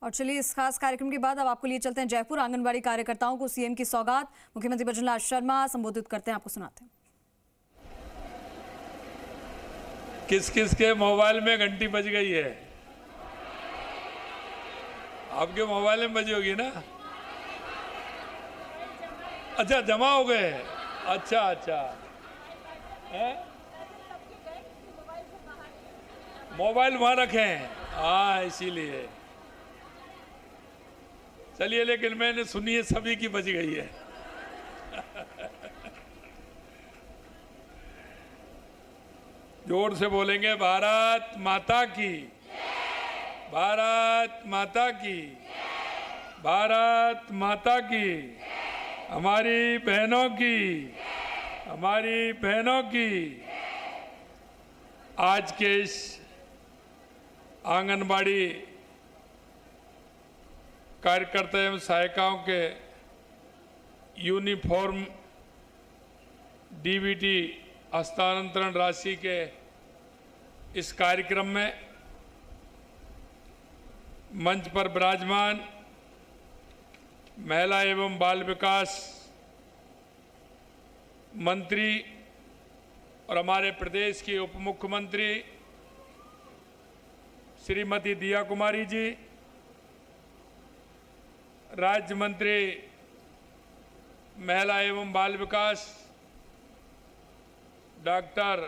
और चलिए इस खास कार्यक्रम के बाद अब आपको लिए चलते हैं जयपुर। आंगनबाड़ी कार्यकर्ताओं को सीएम की सौगात, मुख्यमंत्री भजनलाल शर्मा संबोधित करते हैं, आपको सुनाते हैं। किस किस के मोबाइल में घंटी बज गई है? आपके मोबाइल में बजी होगी ना? अच्छा, जमा हो गए। अच्छा है? मोबाइल वहां रखे हैं, हाँ इसीलिए। चलिए, लेकिन मैंने सुनी है सभी की बज गई है। जोर से बोलेंगे, भारत माता की, भारत माता की, भारत माता की, हमारी बहनों की, हमारी बहनों की। आज के इस आंगनबाड़ी कार्यकर्ता एवं सहायिकाओं के यूनिफॉर्म डीबीटी हस्तांतरण राशि के इस कार्यक्रम में मंच पर विराजमान महिला एवं बाल विकास मंत्री और हमारे प्रदेश की उप मुख्यमंत्री श्रीमती दिया कुमारी जी, राज्य मंत्री महिला एवं बाल विकास डॉक्टर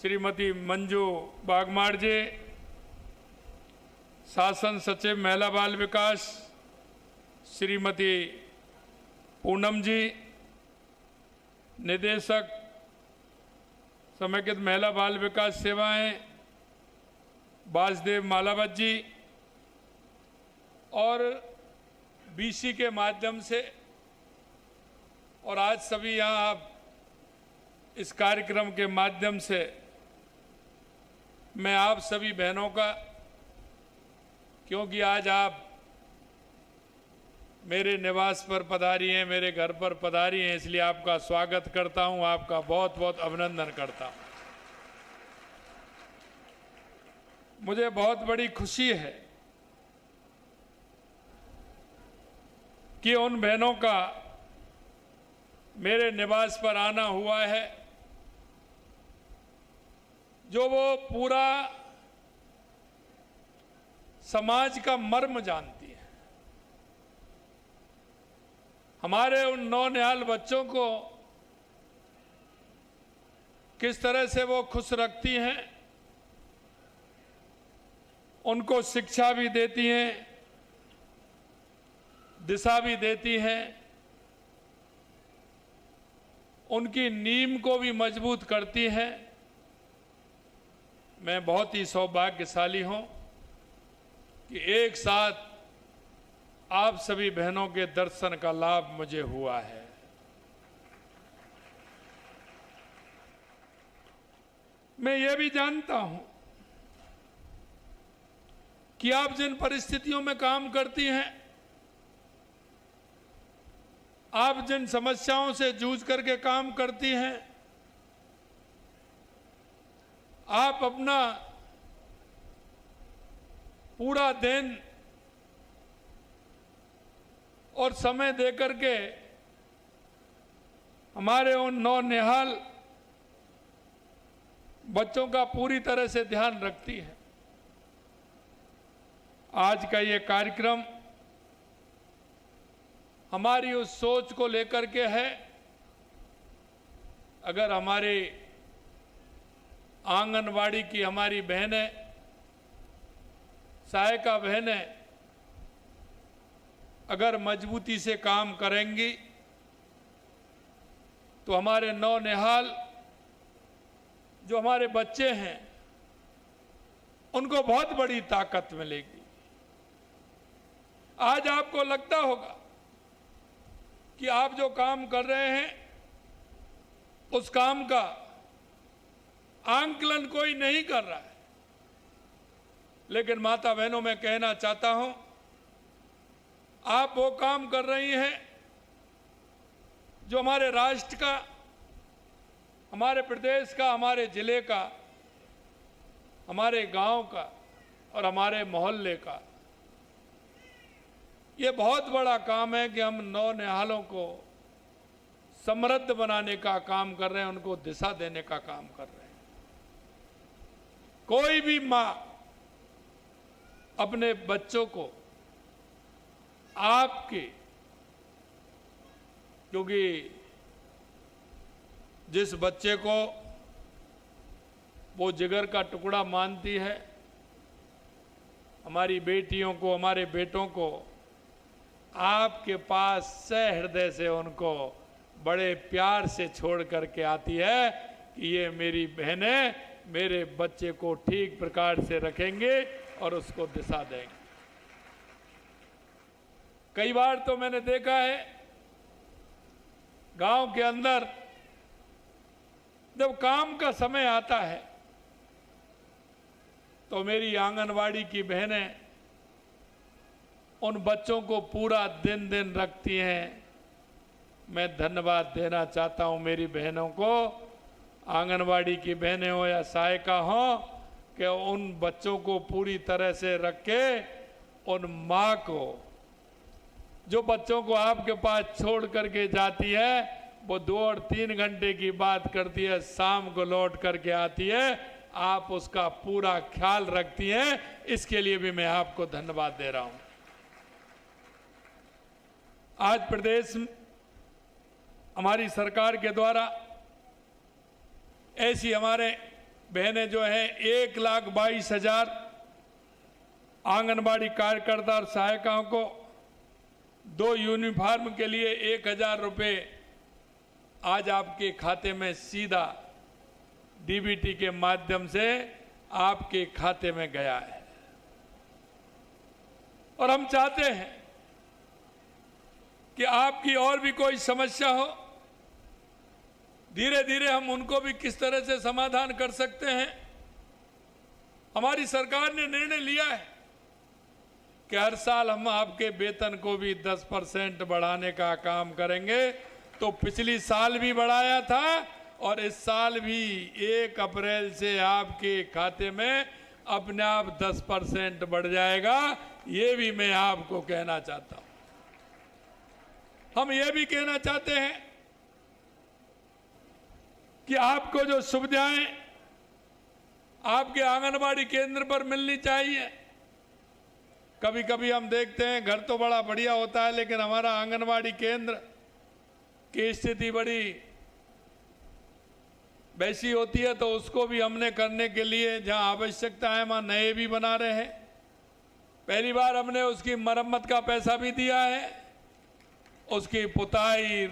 श्रीमती मंजू बागमार जी, शासन सचिव महिला बाल विकास श्रीमती पूनम जी, निदेशक समेकित महिला बाल विकास सेवाएं वासुदेव मालावत जी, और बीसी के माध्यम से, और आज सभी यहाँ आप इस कार्यक्रम के माध्यम से मैं आप सभी बहनों का, क्योंकि आज आप मेरे निवास पर पधारी हैं, मेरे घर पर पधारी हैं, इसलिए आपका स्वागत करता हूं, आपका बहुत बहुत अभिनंदन करता हूं। मुझे बहुत बड़ी खुशी है कि उन बहनों का मेरे निवास पर आना हुआ है जो वो पूरा समाज का मर्म जानती है। हमारे उन नौनिहाल बच्चों को किस तरह से वो खुश रखती हैं, उनको शिक्षा भी देती हैं, दिशा भी देती हैं, उनकी नींव को भी मजबूत करती हैं। मैं बहुत ही सौभाग्यशाली हूं कि एक साथ आप सभी बहनों के दर्शन का लाभ मुझे हुआ है। मैं ये भी जानता हूं कि आप जिन परिस्थितियों में काम करती हैं, आप जिन समस्याओं से जूझ करके काम करती हैं, आप अपना पूरा दिन और समय देकर के हमारे उन नौनिहाल बच्चों का पूरी तरह से ध्यान रखती हैं। आज का ये कार्यक्रम हमारी उस सोच को लेकर के है। अगर हमारी आंगनवाड़ी की हमारी बहनें, सहायिका बहनें अगर मजबूती से काम करेंगी तो हमारे नौनिहाल जो हमारे बच्चे हैं उनको बहुत बड़ी ताकत मिलेगी। आज आपको लगता होगा कि आप जो काम कर रहे हैं उस काम का आंकलन कोई नहीं कर रहा है, लेकिन माता बहनों मैं कहना चाहता हूं, आप वो काम कर रही हैं जो हमारे राष्ट्र का, हमारे प्रदेश का, हमारे जिले का, हमारे गांव का, और हमारे मोहल्ले का ये बहुत बड़ा काम है कि हम नौनिहालों को समृद्ध बनाने का काम कर रहे हैं, उनको दिशा देने का काम कर रहे हैं। कोई भी मां अपने बच्चों को आपके, क्योंकि जिस बच्चे को वो जिगर का टुकड़ा मानती है, हमारी बेटियों को, हमारे बेटों को आपके पास सहृदय से उनको बड़े प्यार से छोड़ करके आती है कि ये मेरी बहनें मेरे बच्चे को ठीक प्रकार से रखेंगे और उसको दिशा देंगे। कई बार तो मैंने देखा है गांव के अंदर जब काम का समय आता है तो मेरी आंगनवाड़ी की बहनें उन बच्चों को पूरा दिन रखती हैं। मैं धन्यवाद देना चाहता हूं मेरी बहनों को, आंगनवाड़ी की बहनें हो या सहायिका हो, कि उन बच्चों को पूरी तरह से रख के उन माँ को, जो बच्चों को आपके पास छोड़ करके जाती है, वो 2 और 3 घंटे की बात करती है, शाम को लौट करके आती है, आप उसका पूरा ख्याल रखती हैं। इसके लिए भी मैं आपको धन्यवाद दे रहा हूं। आज प्रदेश हमारी सरकार के द्वारा ऐसी हमारे बहनें जो हैं 1,22,000 आंगनबाड़ी कार्यकर्ता और सहायिकाओं को 2 यूनिफॉर्म के लिए 1,000 रुपये आज आपके खाते में सीधा डीबीटी के माध्यम से आपके खाते में गया है। और हम चाहते हैं कि आपकी और भी कोई समस्या हो, धीरे धीरे हम उनको भी किस तरह से समाधान कर सकते हैं। हमारी सरकार ने निर्णय लिया है कि हर साल हम आपके वेतन को भी 10% बढ़ाने का काम करेंगे। तो पिछली साल भी बढ़ाया था और इस साल भी 1 अप्रैल से आपके खाते में अपने आप 10% बढ़ जाएगा। ये भी मैं आपको कहना चाहता हूं। हम ये भी कहना चाहते हैं कि आपको जो सुविधाएं आपके आंगनबाड़ी केंद्र पर मिलनी चाहिए। कभी कभी हम देखते हैं घर तो बड़ा बढ़िया होता है, लेकिन हमारा आंगनबाड़ी केंद्र की स्थिति बड़ी वैसी होती है, तो उसको भी हमने करने के लिए जहां आवश्यकता है वहां नए भी बना रहे हैं। पहली बार हमने उसकी मरम्मत का पैसा भी दिया है, उसकी पुताई,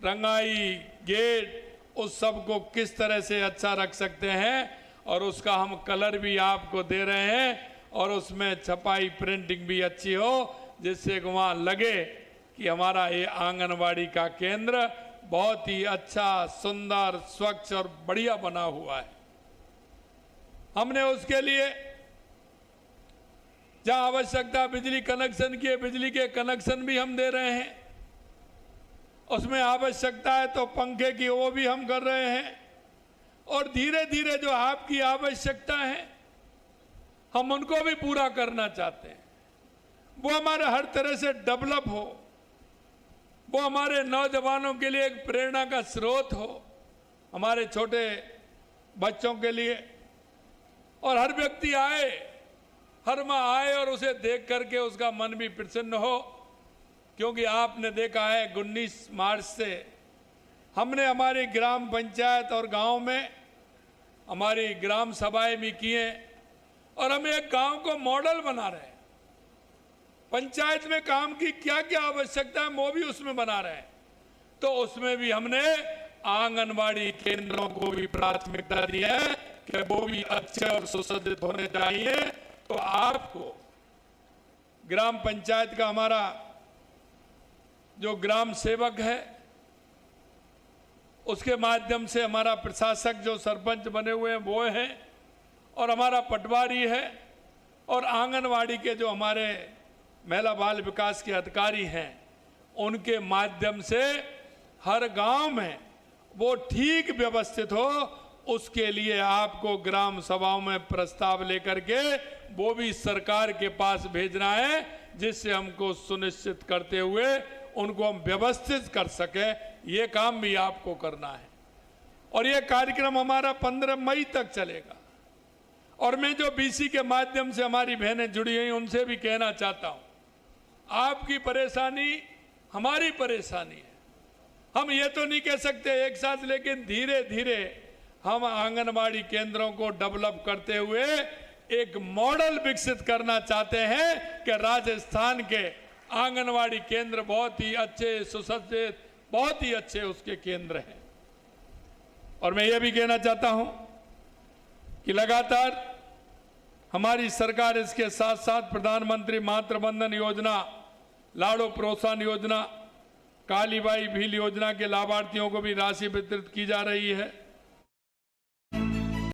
रंगाई, गेट, उस सब को किस तरह से अच्छा रख सकते हैं, और उसका हम कलर भी आपको दे रहे हैं, और उसमें छपाई प्रिंटिंग भी अच्छी हो, जिससे वहां लगे कि हमारा ये आंगनवाड़ी का केंद्र बहुत ही अच्छा, सुंदर, स्वच्छ और बढ़िया बना हुआ है। हमने उसके लिए जहां आवश्यकता बिजली कनेक्शन की है, बिजली के कनेक्शन भी हम दे रहे हैं। उसमें आवश्यकता है तो पंखे की वो भी हम कर रहे हैं। और धीरे धीरे जो आपकी आवश्यकता है हम उनको भी पूरा करना चाहते हैं। वो हमारे हर तरह से डेवलप हो, वो हमारे नौजवानों के लिए एक प्रेरणा का स्रोत हो, हमारे छोटे बच्चों के लिए। और हर व्यक्ति आए, हर माँ आए और उसे देख करके उसका मन भी प्रसन्न हो। क्योंकि आपने देखा है 19 मार्च से हमने हमारी ग्राम पंचायत और गांव में हमारी ग्राम सभाएं भी की हैं, और हम एक गांव को मॉडल बना रहे हैं। पंचायत में काम की क्या क्या आवश्यकता है वो भी उसमें बना रहे हैं। तो उसमें भी हमने आंगनवाड़ी केंद्रों को भी प्राथमिकता दी है कि वो भी अच्छे और सुसज्जित होने चाहिए। तो आपको ग्राम पंचायत का हमारा जो ग्राम सेवक है, उसके माध्यम से हमारा प्रशासक जो सरपंच बने हुए हैं वो हैं, और हमारा पटवारी है, और आंगनवाड़ी के जो हमारे महिला बाल विकास के अधिकारी हैं, उनके माध्यम से हर गांव में वो ठीक व्यवस्थित हो। उसके लिए आपको ग्राम सभाओं में प्रस्ताव लेकर के वो भी सरकार के पास भेजना है, जिससे हमको सुनिश्चित करते हुए उनको हम व्यवस्थित कर सके। ये काम भी आपको करना है और ये कार्यक्रम हमारा 15 मई तक चलेगा। और मैं जो बीसी के माध्यम से हमारी बहनें जुड़ी हुई उनसे भी कहना चाहता हूं, आपकी परेशानी हमारी परेशानी है। हम ये तो नहीं कह सकते एक साथ, लेकिन धीरे धीरे हम आंगनबाड़ी केंद्रों को डेवलप करते हुए एक मॉडल विकसित करना चाहते हैं कि राजस्थान के आंगनबाड़ी केंद्र बहुत ही अच्छे, सुसज्जित, बहुत ही अच्छे उसके केंद्र हैं। और मैं ये भी कहना चाहता हूं कि लगातार हमारी सरकार इसके साथ साथ प्रधानमंत्री मातृ वंदन योजना, लाड़ो प्रोत्साहन योजना, कालीबाई भील योजना के लाभार्थियों को भी राशि वितरित की जा रही है।